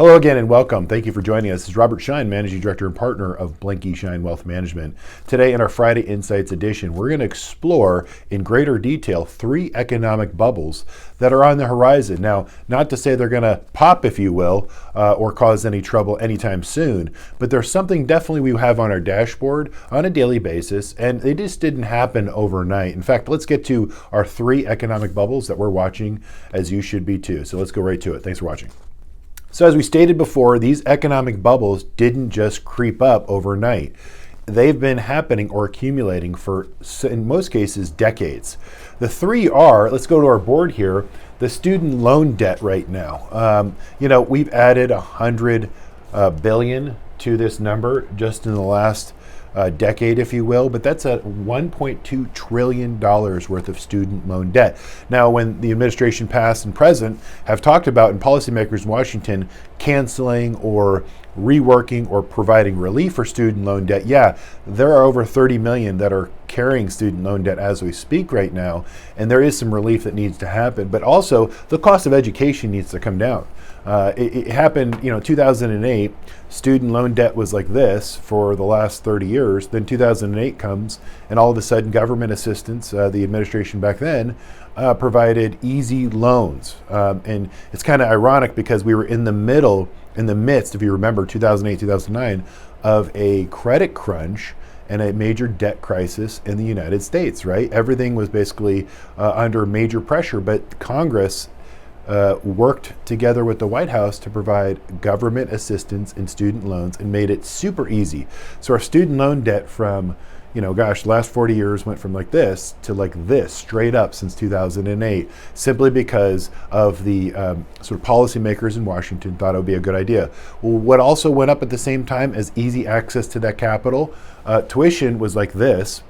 Hello again and welcome. Thank you for joining us. This is Robert Schein, Managing Director and Partner of Blanke Schein Wealth Management. Today in our Friday Insights edition, we're going to explore in greater detail 3 economic bubbles that are on the horizon. Now, not to say they're going to pop, if you will, or cause any trouble anytime soon, but there's something definitely we have on our dashboard on a daily basis, and they just didn't happen overnight. In fact, let's get to our 3 economic bubbles that we're watching, as you should be too. So let's go right to it. Thanks for watching. So as we stated before, these economic bubbles didn't just creep up overnight. They've been happening or accumulating for, in most cases, decades. The 3 are, let's go to our board here, the student loan debt right now. We've added $100 billion to this number just in the last decade, if you will, but that's at $1.2 trillion worth of student loan debt. Now, when the administration past and present have talked about, and policymakers in Washington, canceling or reworking or providing relief for student loan debt, there are over 30 million that are carrying student loan debt as we speak right now, and there is some relief that needs to happen, but also the cost of education needs to come down. It happened, 2008, student loan debt was like this for the last 30 years. Then 2008 comes, and all of a sudden government assistance, the administration back then, provided easy loans. And it's kind of ironic because we were in the midst, if you remember, 2008, 2009, of a credit crunch and a major debt crisis in the United States, right? Everything was basically under major pressure, but Congress worked together with the White House to provide government assistance in student loans and made it super easy. So our student loan debt from, last 40 years went from like this to like this, straight up since 2008, simply because of the sort of policymakers in Washington thought it would be a good idea. Well, what also went up at the same time as easy access to that capital, tuition was like this.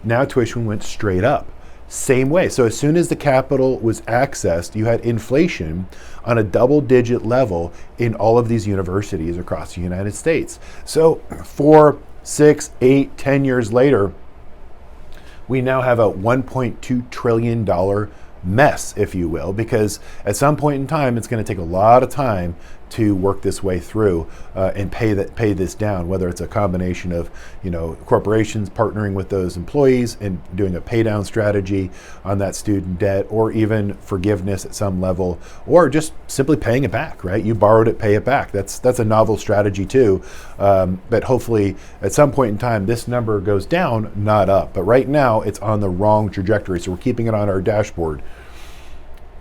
Now tuition went straight up. Same way. So as soon as the capital was accessed, you had inflation on a double-digit level in all of these universities across the United States. So 4, 6, 8, 10 years later, we now have a $1.2 trillion mess, if you will, because at some point in time, it's going to take a lot of time to work this way through and pay this down, whether it's a combination of corporations partnering with those employees and doing a pay down strategy on that student debt, or even forgiveness at some level, or just simply paying it back, right? You borrowed it, pay it back. That's a novel strategy too, but hopefully at some point in time this number goes down, not up. But right now it's on the wrong trajectory, so we're keeping it on our dashboard.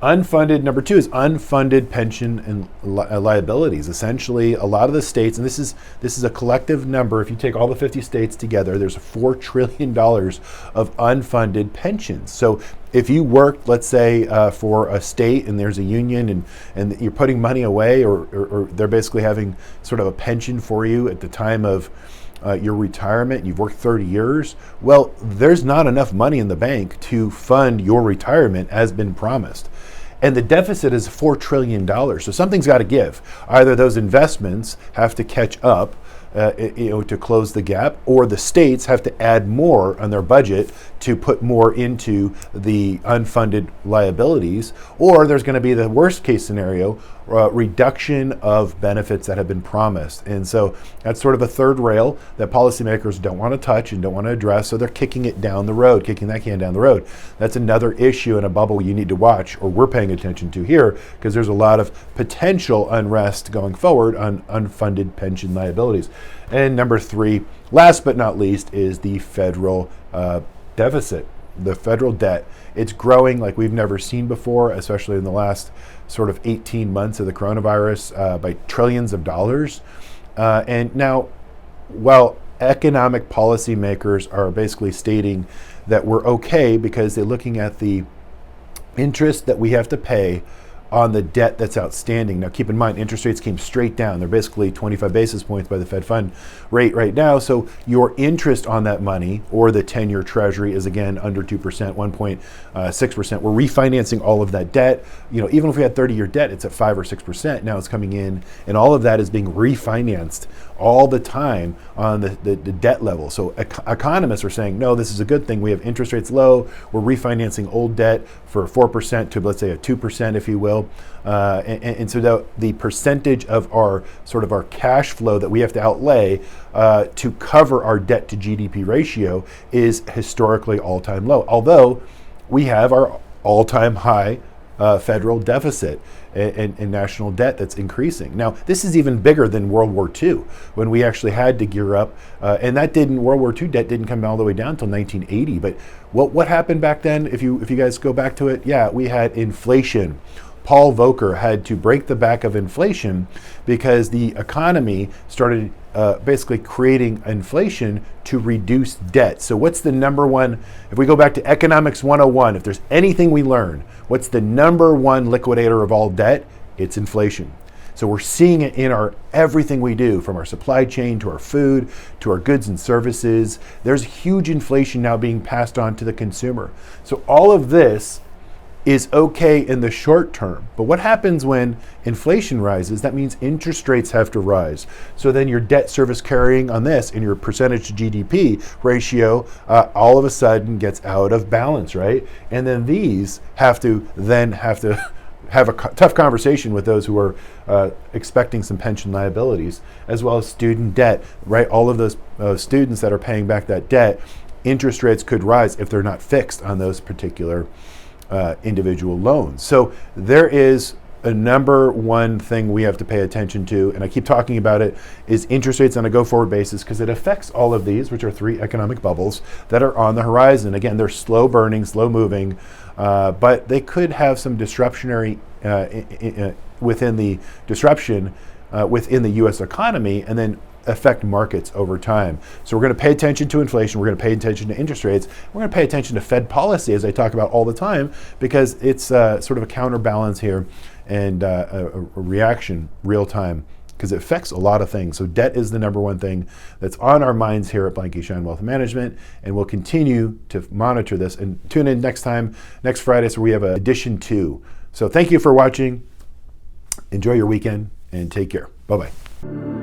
Unfunded, number 2 is unfunded pension and liabilities. Essentially, a lot of the states, and this is a collective number, if you take all the 50 states together, there's $4 trillion of unfunded pensions. So if you worked, let's say, for a state and there's a union and you're putting money away, or they're basically having sort of a pension for you at the time of your retirement, you've worked 30 years, well, there's not enough money in the bank to fund your retirement as been promised. And the deficit is $4 trillion. So something's got to give. Either those investments have to catch up to close the gap, or the states have to add more on their budget to put more into the unfunded liabilities, or there's going to be the worst case scenario, reduction of benefits that have been promised. And so that's sort of a third rail that policymakers don't want to touch and don't want to address, so they're kicking it down the road, kicking that can down the road. That's another issue in a bubble you need to watch, or we're paying attention to here, because there's a lot of potential unrest going forward on unfunded pension liabilities. And number 3, last but not least, is the federal deficit, the federal debt. It's growing like we've never seen before, especially in the last sort of 18 months of the coronavirus, by trillions of dollars. And now, while economic policymakers are basically stating that we're okay because they're looking at the interest that we have to pay on the debt that's outstanding. Now keep in mind, interest rates came straight down. They're basically 25 basis points by the Fed fund rate right now. So your interest on that money, or the 10-year treasury, is again under 2%, 1.6%. We're refinancing all of that debt. Even if we had 30-year debt, it's at 5 or 6%. Now it's coming in, and all of that is being refinanced all the time on the debt level. So economists are saying, no, this is a good thing. We have interest rates low. We're refinancing old debt for 4% to, let's say, a 2%, if you will. flow. And so the percentage of our cash flow that we have to outlay to cover our debt to GDP ratio is historically all-time low. Although we have our all-time high federal deficit and national debt that's increasing. Now, this is even bigger than World War II, when we actually had to gear up, and World War II debt didn't come all the way down until 1980. But what happened back then? If you guys go back to it, yeah, we had inflation. Paul Volcker had to break the back of inflation because the economy started basically creating inflation to reduce debt. So what's the number one, if we go back to Economics 101, if there's anything we learn, what's the number one liquidator of all debt? It's inflation. So we're seeing it in everything we do, from our supply chain to our food to our goods and services. There's huge inflation now being passed on to the consumer. So all of this is okay in the short term. But what happens when inflation rises? That means interest rates have to rise. So then your debt service carrying on this and your percentage to GDP ratio all of a sudden gets out of balance, right? And then these have to have a tough conversation with those who are expecting some pension liabilities, as well as student debt, right? All of those students that are paying back that debt, interest rates could rise if they're not fixed on those particular individual loans. So there is a number one thing we have to pay attention to, and I keep talking about it, is interest rates on a go-forward basis, because it affects all of these, which are three economic bubbles that are on the horizon. Again, they're slow burning, slow moving, but they could have some disruptionary within the disruption within the U.S. economy, and then affect markets over time. So we're going to pay attention to inflation, we're going to pay attention to interest rates, we're going to pay attention to Fed policy, as I talk about all the time, because it's sort of a counterbalance here and a reaction real time, because it affects a lot of things. So debt is the number one thing that's on our minds here at Blanke Schein Wealth Management, and we'll continue to monitor this. And tune in next Friday, so we have edition 2. So thank you for watching. Enjoy your weekend and take care. Bye-bye.